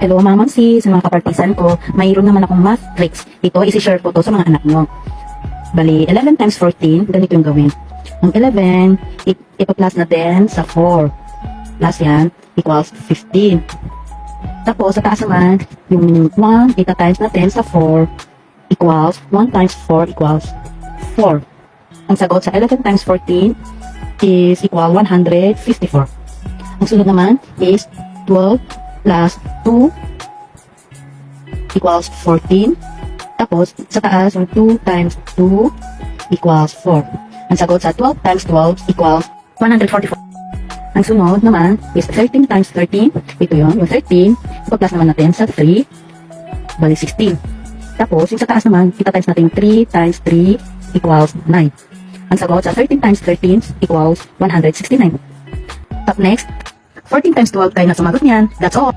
Hello mga mamsi, sa mga kapartisan ko, mayroon naman akong math tricks. Ito, isi-share ko to sa mga anak nyo. Bali, 11 times 14, ganito yung gawin. Ang 11, ipa-plus natin sa 4. Plus yan, equals 15. Tapos, sa taas naman, yung 1, ita-times natin sa 4, equals, 1 times 4 equals 4. Ang sagot sa 11 times 14 is equal 154. Ang sunod naman is 12 plus 2 equals 14. Tapos, sa taas, yung 2 times 2 equals 4. Ang sagot sa 12 times 12 equals 144. Ang sunod naman is 13 times 13. Ito yun, yung 13. Ipa-plus naman natin sa 3. Bali, 16. Tapos, yung sa taas naman, kita-times natin 3 times 3 equals 9. Ang sagot sa 13 times 13 equals 169. Up next, 14 times 12 tayo na sumagot niyan. That's all.